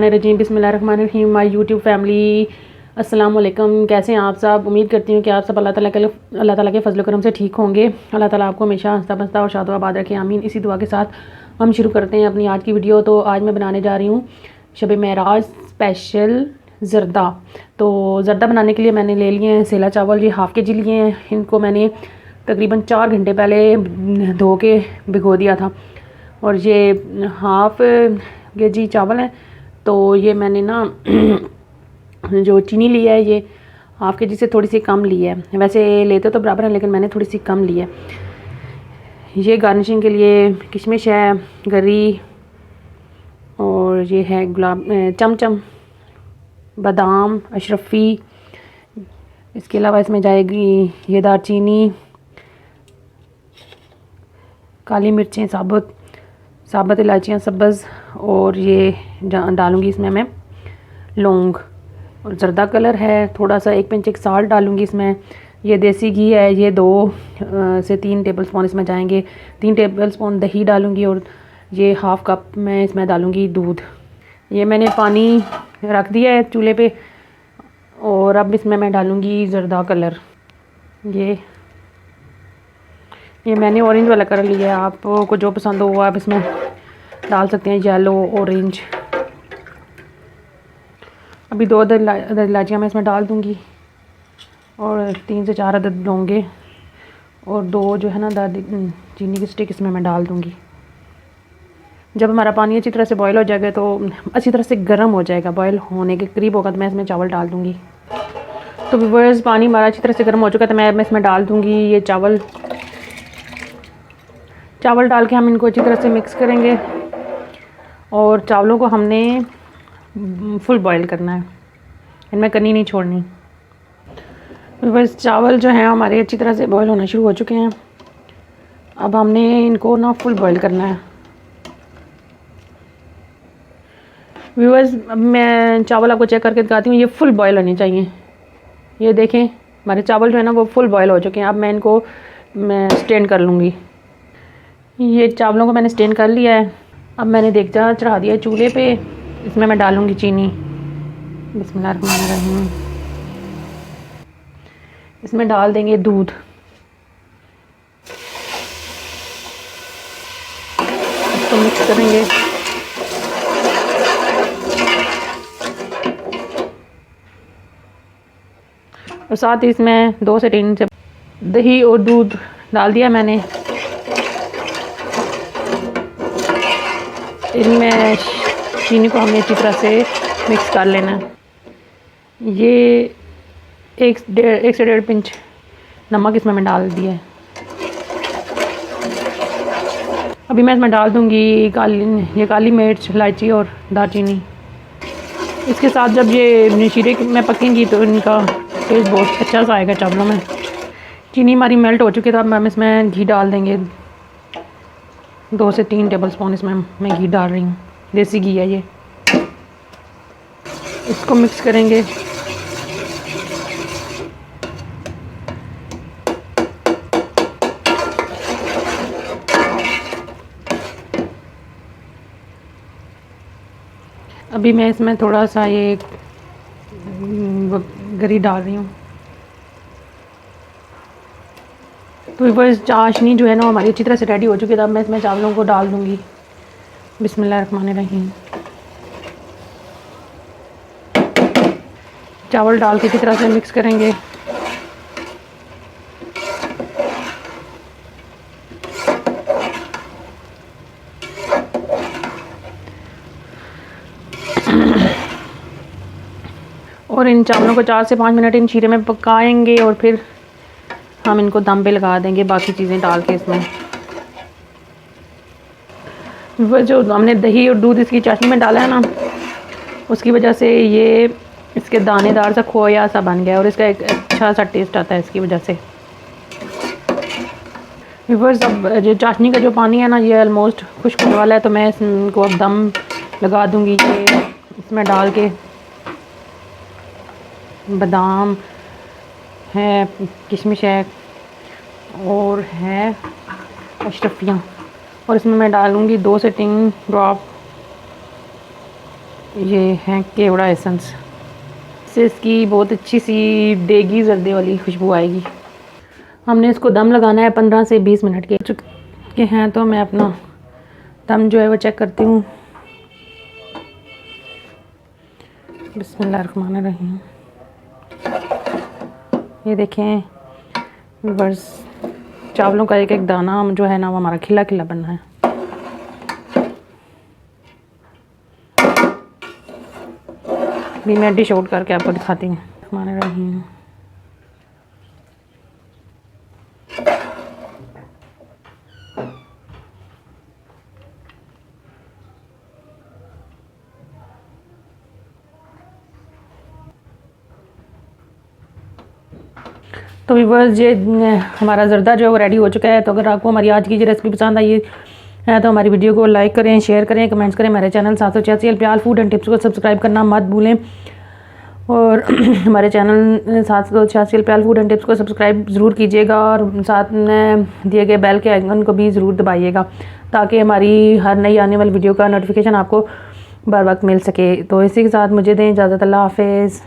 रजीम बिस्मिल्लाहिर्रहमानिर्रहीम। My YouTube family, अस्सलाम वालेकुम। कैसे हैं आप सब? उम्मीद करती हूँ कि आप सब अल्लाह ताला के फजल करम से ठीक होंगे। अल्लाह ताला आपको हमेशा हंसता बसता और शादो आबाद रखे, आमीन। इसी दुआ के साथ हम शुरू करते हैं अपनी आज की वीडियो। तो आज मैं बनाने जा रही हूँ शब मेराज स्पेशल ज़र्दा। तो ज़र्दा बनाने के लिए मैंने ले लिए हैं सेला चावल, ये हाफ़ के जी लिए हैं। इनको मैंने तकरीबन 4 घंटे पहले धो के भिगो दिया था। और ये हाफ़ के जी चावल हैं। तो ये मैंने ना जो चीनी ली है, ये हाफ़ के जी से थोड़ी सी कम ली है। वैसे लेते तो बराबर है, लेकिन मैंने थोड़ी सी कम ली है। ये गार्निशिंग के लिए किशमिश है, गरी, और ये है गुलाब चमचम, बादाम, अशरफी। इसके अलावा इसमें जाएगी ये दालचीनी, काली मिर्चें साबुत इलायचियाँ सब्ज़, और ये डालूँगी इसमें मैं लौंग। और ज़र्दा कलर है थोड़ा सा, 1 पिंच साल्ट डालूँगी इसमें। ये देसी घी है, ये 2 से 3 टेबलस्पून इसमें जाएंगे। 3 टेबलस्पून दही डालूँगी, और ये हाफ़ कप मैं इसमें डालूँगी दूध। ये मैंने पानी रख दिया है चूल्हे पे, और अब इसमें मैं डालूँगी ज़र्दा कलर। ये मैंने ऑरेंज वाला कलर लिया है, आपको जो पसंद हो आप इसमें डाल सकते हैं, येलो, ऑरेंज। अभी 2 अदद इलायचियाँ मैं इसमें डाल दूँगी, और 3 से 4 अदद लौंगे, और 2 जो है ना चीनी की स्टिक इसमें मैं डाल दूँगी। जब हमारा पानी अच्छी तरह से बॉयल हो जाएगा, तो अच्छी तरह से गर्म हो जाएगा, बॉयल होने के करीब होगा, तो मैं इसमें चावल डाल दूँगी। तो व्यूअर्स, पानी हमारा अच्छी तरह से गर्म हो चुका है, तो मैं इसमें डाल दूँगी ये चावल डाल के हम इनको अच्छी तरह से मिक्स करेंगे। और चावलों को हमने फुल बॉयल करना है, इनमें कनी नहीं छोड़नी। बस चावल जो हैं हमारे अच्छी तरह से बॉयल होना शुरू हो चुके हैं। अब हमने इनको ना फुल बॉयल करना है। व्यूअर्स, मैं चावल आपको चेक करके दिखाती हूँ, ये फुल बॉयल होने चाहिए। ये देखें, हमारे चावल जो है ना वो फुल बॉयल हो चुके हैं। अब मैं इनको स्टेन कर लूँगी। ये चावलों को मैंने स्टेन कर लिया है। अब मैंने देगचा चढ़ा दिया चूल्हे पे, इसमें मैं डालूँगी चीनी। बिस्मिल्लाहिर्रहमानिर्रहीम। इसमें डाल देंगे दूध। इसको मिक्स करेंगे। और साथ ही इसमें 2 से 3 से दही और दूध डाल दिया मैंने। इनमें चीनी को हमने अच्छी तरह से मिक्स कर लेना है। ये 1 से 1.5 पिंच नमक इसमें मैं डाल दिया है। अभी मैं इसमें डाल दूँगी ये काली मिर्च, इलायची और दालचीनी। इसके साथ जब ये नशीरे में पकेंगी तो इनका टेस्ट बहुत अच्छा सा आएगा चावलों में। चीनी हमारी मेल्ट हो चुकी है, तो अब हम इसमें घी डाल देंगे। 2 से 3 टेबलस्पून इसमें मैं घी डाल रही हूँ, देसी घी है ये। इसको मिक्स करेंगे। अभी मैं इसमें थोड़ा सा ये गरी डाल रही हूँ। तो बस चाशनी जो है ना हमारी अच्छी तरह से रेडी हो चुकी है। तब मैं इसमें चावलों को डाल दूँगी। बिस्मिल्लाहिर्रहमानिर्रहीम। चावल डाल के अच्छी तरह से मिक्स करेंगे। और इन चावलों को 4 से 5 मिनट इन शीरे में पकाएंगे, और फिर हम इनको दम पे लगा देंगे बाकी चीज़ें डाल के। इसमें वो जो हमने दही और दूध इसकी चाशनी में डाला है ना, उसकी वजह से ये इसके दानेदार सा खोया सा बन गया, और इसका एक अच्छा सा टेस्ट आता है इसकी वजह से। व्यूअर्स, अब जो चाशनी का जो पानी है ना, ये ऑलमोस्ट खुश्क होने वाला है, तो मैं इसको अब दम लगा दूँगी। ये इसमें डाल के बादाम है, किशमिश है, और है अशरफियाँ, और इसमें मैं डालूँगी 2 से 3 ड्रॉप ये है केवड़ा एसेंस से इसकी बहुत अच्छी सी देगी जर्दे वाली खुशबू आएगी। हमने इसको दम लगाना है 15 से 20 मिनट के चुके हैं, तो मैं अपना दम जो है वो चेक करती हूँ। बिस्मिल्लाहिर्रहमानिर्रहीम। ये देखें बस चावलों का एक एक दाना जो है ना वो हमारा खिला खिला बनना है। भी मैं डिश आउट करके आपको दिखाती हूँ। बिस्मिल्लाहिर्रहमानिर्रहीम। तो व्यूअर्स ये हमारा ज़र्दा जो है वो रेडी हो चुका है। तो अगर आपको हमारी आज की ये रेसिपी पसंद आई है तो हमारी वीडियो को लाइक करें, शेयर करें, कमेंट्स करें। हमारे चैनल 786 प्याल फूड एंड टिप्स को सब्सक्राइब करना मत भूलें और हमारे चैनल 786 प्याल फूड एंड टिप्स को सब्सक्राइब ज़रूर कीजिएगा और साथ में दिए गए बेल के आइकन को भी ज़रूर दबाइएगा ताकि हमारी हर नई आने वाली वीडियो का नोटिफिकेशन आपको बर वक्त मिल सके। तो इसी के साथ मुझे दें इजाज़त। अल्लाह हाफिज़।